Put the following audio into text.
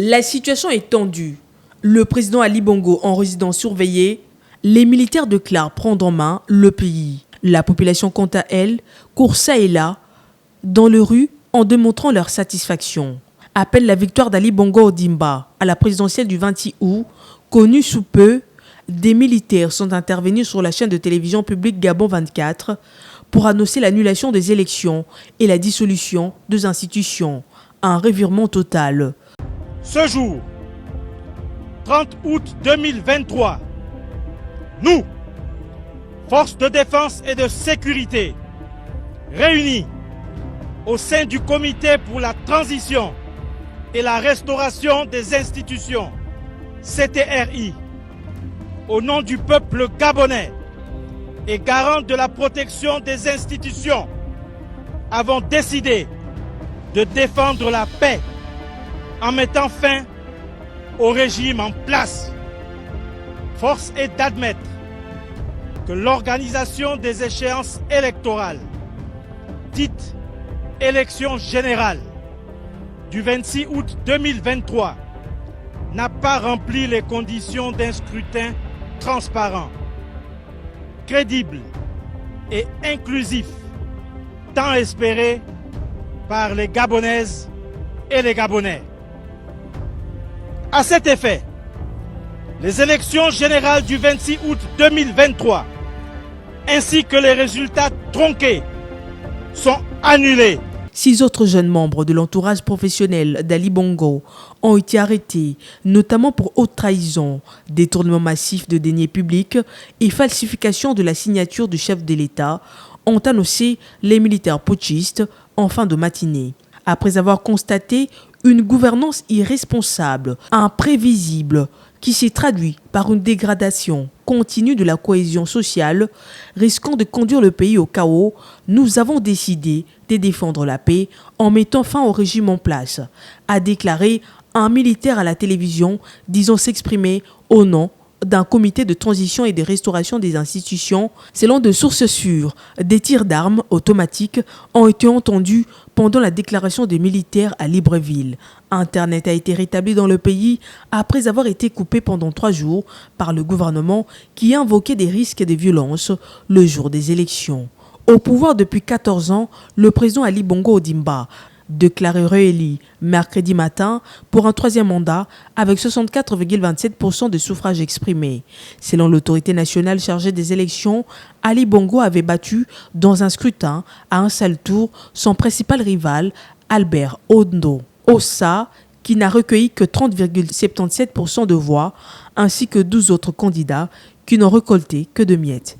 La situation est tendue. Le président Ali Bongo en résidence surveillée, les militaires déclarent prendre en main le pays. La population, quant à elle, court ça et là dans les rues en démontrant leur satisfaction. Appelle la victoire d'Ali Bongo Ondimba à la présidentielle du 26 août, connue sous peu. Des militaires sont intervenus sur la chaîne de télévision publique Gabon 24 pour annoncer l'annulation des élections et la dissolution des institutions. Un revirement total. Ce jour, 30 août 2023, nous, forces de défense et de sécurité, réunis au sein du comité pour la transition et la restauration des institutions, CTRI, au nom du peuple gabonais et garant de la protection des institutions, avons décidé de défendre la paix en mettant fin au régime en place. Force est d'admettre que l'organisation des échéances électorales, dites élections générales, du 26 août 2023, n'a pas rempli les conditions d'un scrutin transparent, crédible et inclusif, tant espéré par les Gabonaises et les Gabonais. À cet effet, les élections générales du 26 août 2023 ainsi que les résultats tronqués sont annulés. 6 autres jeunes membres de l'entourage professionnel d'Ali Bongo ont été arrêtés, notamment pour haute trahison, détournement massif de deniers publics et falsification de la signature du chef de l'État, ont annoncé les militaires putschistes en fin de matinée. Après avoir constaté une gouvernance irresponsable, imprévisible, qui s'est traduit par une dégradation continue de la cohésion sociale, risquant de conduire le pays au chaos, nous avons décidé de défendre la paix en mettant fin au régime en place, a déclaré un militaire à la télévision, disant s'exprimer au nom d'un comité de transition et de restauration des institutions. Selon de sources sûres, des tirs d'armes automatiques ont été entendus pendant la déclaration des militaires à Libreville. Internet a été rétabli dans le pays après avoir été coupé pendant 3 jours par le gouvernement qui invoquait des risques de violence le jour des élections. Au pouvoir depuis 14 ans, le président Ali Bongo Ondimba déclaré réélu mercredi matin pour un 3e mandat avec 64,27% de suffrages exprimés. Selon l'autorité nationale chargée des élections, Ali Bongo avait battu dans un scrutin à un seul tour son principal rival, Albert Ondo Ossa, qui n'a recueilli que 30,77% de voix, ainsi que 12 autres candidats qui n'ont récolté que de miettes.